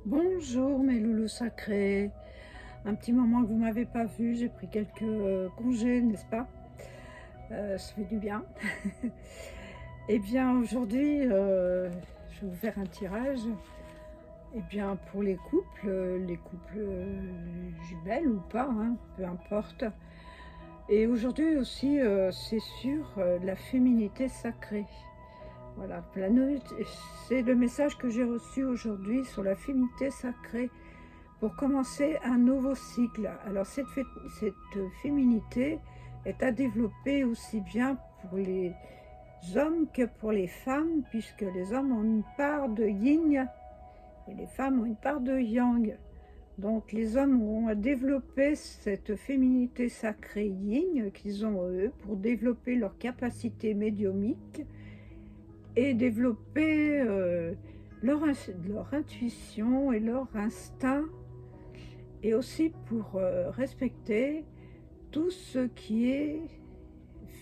Bonjour mes loulous sacrés, un petit moment que vous m'avez pas vu, j'ai pris quelques congés, n'est-ce pas? Ça fait du bien. Eh bien aujourd'hui, je vais vous faire un tirage, eh bien pour les couples jumelles ou pas, hein, peu importe. Et aujourd'hui aussi, c'est sur la féminité sacrée. Voilà, c'est le message que j'ai reçu aujourd'hui sur la féminité sacrée pour commencer un nouveau cycle. Alors cette féminité est à développer aussi bien pour les hommes que pour les femmes, puisque les hommes ont une part de yin et les femmes ont une part de yang. Donc les hommes auront à développer cette féminité sacrée yin qu'ils ont eux pour développer leur capacité médiumnique et développer leur intuition et leur instinct, et aussi pour respecter tout ce qui est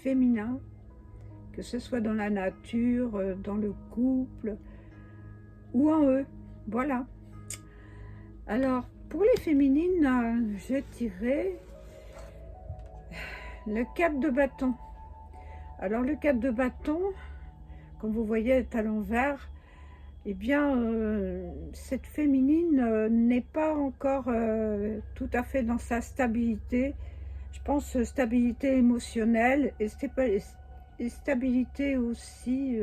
féminin, que ce soit dans la nature, dans le couple ou en eux. Voilà. Alors, pour les féminines, j'ai tiré le 4 de bâton. Alors, le 4 de bâton, comme vous voyez, est à l'envers. Eh bien, cette féminine n'est pas encore tout à fait dans sa stabilité. Je pense stabilité émotionnelle et stabilité aussi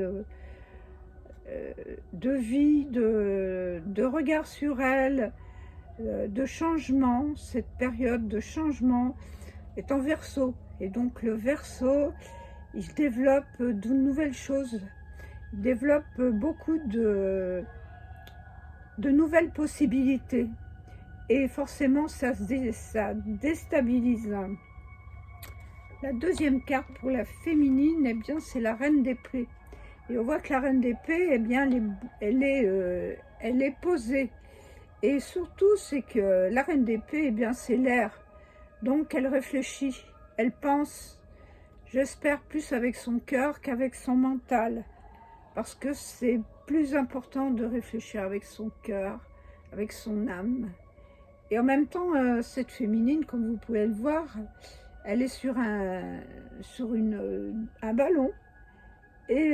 de vie, de regard sur elle, de changement. Cette période de changement est en Verseau. Et donc le Verseau, il développe de nouvelles choses. Il développe beaucoup de nouvelles possibilités. Et forcément, ça déstabilise. La deuxième carte pour la féminine, eh bien, c'est la reine d'épée. Et on voit que la reine d'épée, eh bien, elle est posée. Et surtout, c'est que la reine d'épée, eh bien, c'est l'air. Donc, elle réfléchit, elle pense, j'espère, plus avec son cœur qu'avec son mental. Parce que c'est plus important de réfléchir avec son cœur, avec son âme. Et en même temps, cette féminine, comme vous pouvez le voir, elle est sur un ballon et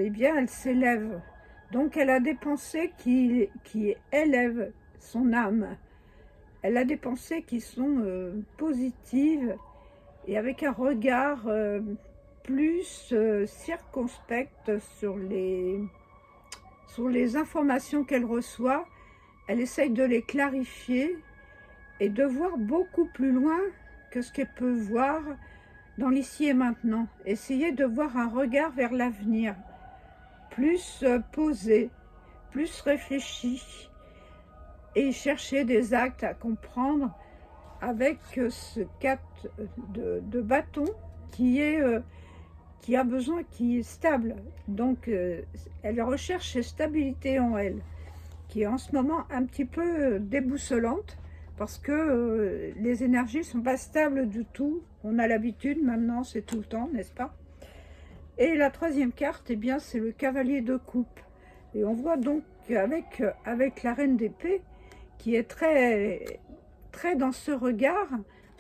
eh bien elle s'élève. Donc elle a des pensées qui élèvent son âme. Elle a des pensées qui sont positives et avec un regard plus circonspect sur les informations qu'elle reçoit. Elle essaye de les clarifier et de voir beaucoup plus loin que ce qu'elle peut voir dans l'ici et maintenant. Essayer de voir un regard vers l'avenir, plus posé, plus réfléchi, et chercher des actes à comprendre avec ce 4 de bâton qui a besoin, qui est stable. Donc elle recherche cette stabilité en elle, qui est en ce moment un petit peu déboussolante, parce que les énergies ne sont pas stables du tout. On a l'habitude, maintenant c'est tout le temps, n'est-ce pas? Et la troisième carte, eh bien, c'est le cavalier de coupe. Et on voit donc avec la reine d'épée, qui est très, très dans ce regard,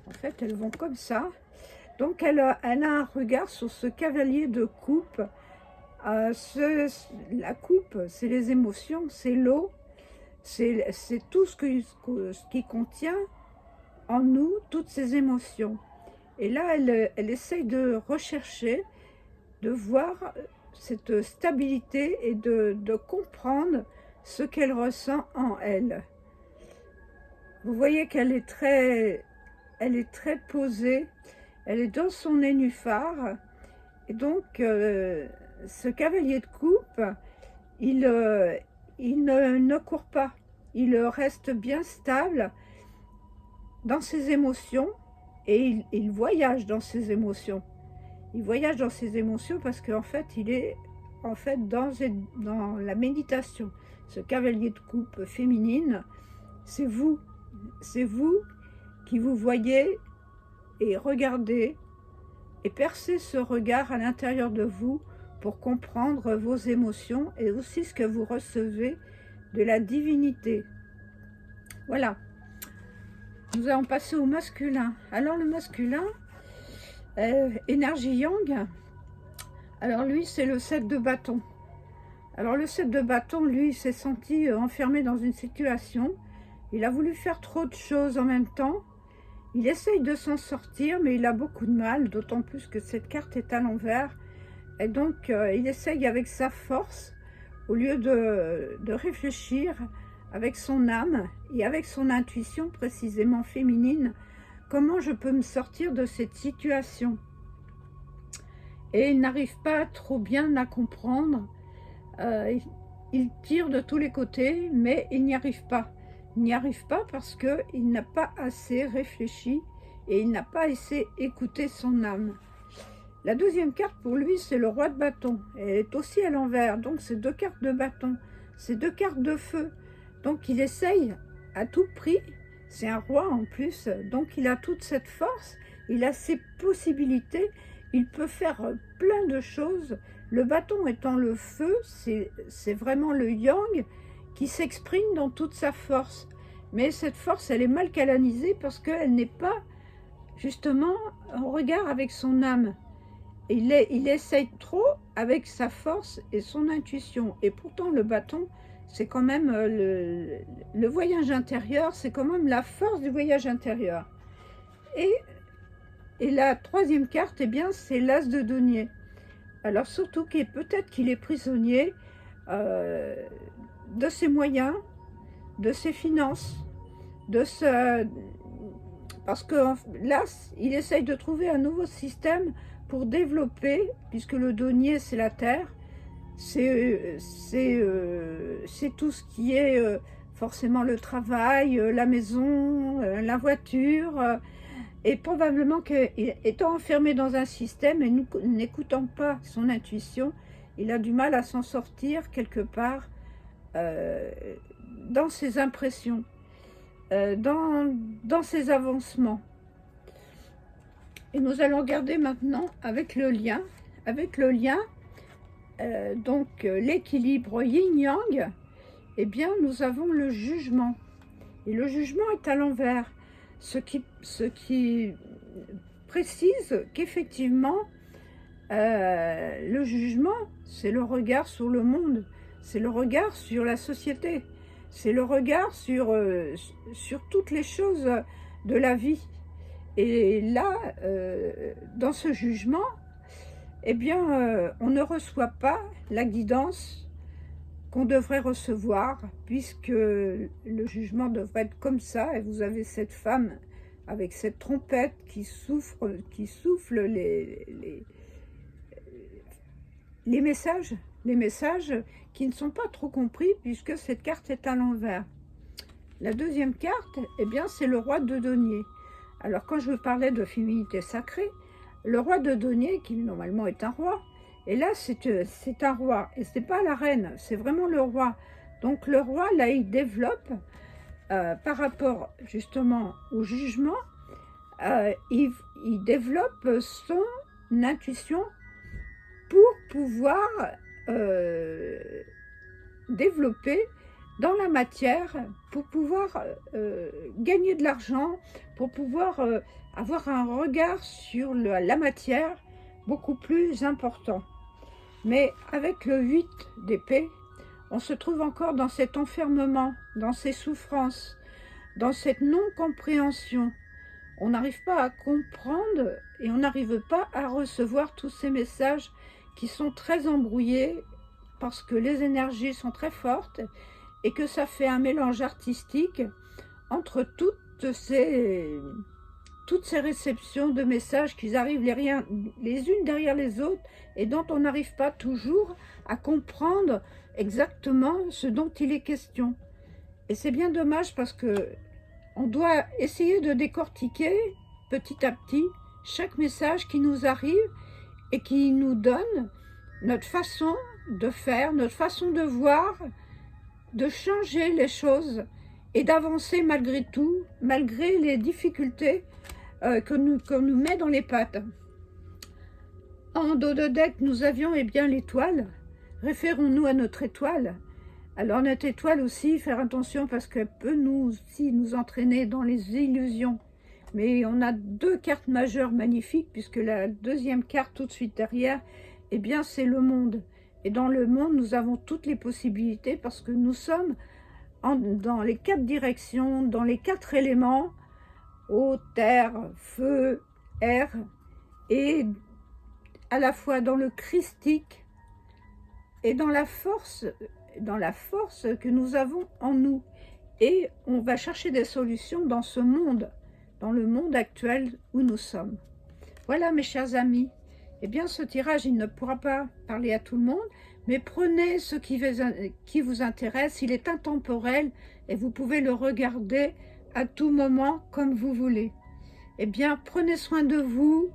en fait elles vont comme ça. Donc elle a un regard sur ce cavalier de coupe. La coupe, c'est les émotions, c'est l'eau, c'est tout ce qui contient en nous, toutes ces émotions. Et là, elle essaye de rechercher, de voir cette stabilité et de comprendre ce qu'elle ressent en elle. Vous voyez qu'elle est très posée, elle est dans son nénuphar. Et donc, ce cavalier de coupe, il ne court pas, il reste bien stable dans ses émotions et il voyage dans ses émotions. Il voyage dans ses émotions parce qu'en fait, il est dans la méditation. Ce cavalier de coupe féminine, c'est vous qui vous voyez et regardez et percez ce regard à l'intérieur de vous pour comprendre vos émotions et aussi ce que vous recevez de la divinité. Voilà. Nous allons passer au masculin. Alors le masculin, énergie yang, alors lui c'est le 7 de bâton. Alors le 7 de bâton, lui, il s'est senti enfermé dans une situation. Il a voulu faire trop de choses en même temps. Il essaye de s'en sortir, mais il a beaucoup de mal, d'autant plus que cette carte est à l'envers. Et donc, il essaye avec sa force, au lieu de réfléchir avec son âme et avec son intuition précisément féminine, comment je peux me sortir de cette situation. Et il n'arrive pas trop bien à comprendre. Il tire de tous les côtés, mais il n'y arrive pas. Il n'y arrive pas parce qu'il n'a pas assez réfléchi et il n'a pas assez écouté son âme. La deuxième carte pour lui, c'est le roi de bâton. Elle est aussi à l'envers, donc c'est 2 cartes de bâton. C'est 2 cartes de feu. Donc il essaye à tout prix, c'est un roi en plus, donc il a toute cette force, il a ses possibilités, il peut faire plein de choses. Le bâton étant le feu, c'est vraiment le yang qui s'exprime dans toute sa force. Mais cette force, elle est mal canalisée parce qu'elle n'est pas justement en regard avec son âme. Il essaye trop avec sa force et son intuition. Et pourtant, le bâton, c'est quand même le voyage intérieur, c'est quand même la force du voyage intérieur. Et la troisième carte, eh bien, c'est l'as de denier. Alors surtout peut-être qu'il est prisonnier de ses moyens, de ses finances, parce que là, il essaye de trouver un nouveau système pour développer, puisque le denier, c'est la terre, c'est tout ce qui est forcément le travail, la maison, la voiture, et probablement qu'étant enfermé dans un système et n'écoutant pas son intuition, il a du mal à s'en sortir quelque part dans ses impressions, dans ses avancements. Et nous allons regarder maintenant avec le lien. Donc l'équilibre yin-yang, eh bien nous avons le jugement. Et le jugement est à l'envers, ce qui précise qu'effectivement, le jugement, c'est le regard sur le monde, c'est le regard sur la société, c'est le regard sur toutes les choses de la vie. Et là, dans ce jugement, eh bien, on ne reçoit pas la guidance qu'on devrait recevoir, puisque le jugement devrait être comme ça, et vous avez cette femme avec cette trompette qui souffle les messages qui ne sont pas trop compris, puisque cette carte est à l'envers. La deuxième carte, eh bien, c'est le roi de denier. Alors, quand je vous parlais de féminité sacrée, le roi de denier, qui normalement est un roi, et là, c'est un roi, et c'est pas la reine, c'est vraiment le roi. Donc, le roi, là, il développe, par rapport, justement, au jugement, il développe son intuition pour pouvoir développer dans la matière, pour pouvoir gagner de l'argent, pour pouvoir avoir un regard sur la matière beaucoup plus important. Mais avec le 8 d'épée, on se trouve encore dans cet enfermement, dans ces souffrances, dans cette non-compréhension. On n'arrive pas à comprendre et on n'arrive pas à recevoir tous ces messages qui sont très embrouillés parce que les énergies sont très fortes et que ça fait un mélange artistique entre toutes ces réceptions de messages qui arrivent les unes derrière les autres et dont on n'arrive pas toujours à comprendre exactement ce dont il est question. Et c'est bien dommage parce que on doit essayer de décortiquer petit à petit chaque message qui nous arrive et qui nous donne notre façon de faire, notre façon de voir, de changer les choses et d'avancer malgré tout, malgré les difficultés qu'on nous met dans les pattes. En dos de deck, nous avions bien l'étoile. Référons-nous à notre étoile. Alors notre étoile aussi, faire attention parce qu'elle peut nous aussi nous entraîner dans les illusions. Mais on a deux cartes majeures magnifiques, puisque la deuxième carte tout de suite derrière, eh bien c'est le monde. Et dans le monde, nous avons toutes les possibilités parce que nous sommes dans les 4 directions, dans les 4 éléments, eau, terre, feu, air, et à la fois dans le christique et dans la force que nous avons en nous. Et on va chercher des solutions dans ce monde, dans le monde actuel où nous sommes. Voilà mes chers amis. Eh bien ce tirage, il ne pourra pas parler à tout le monde, mais prenez ce qui vous intéresse. Il est intemporel et vous pouvez le regarder à tout moment comme vous voulez. Eh bien prenez soin de vous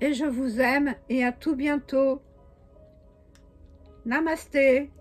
et je vous aime et à tout bientôt. Namasté.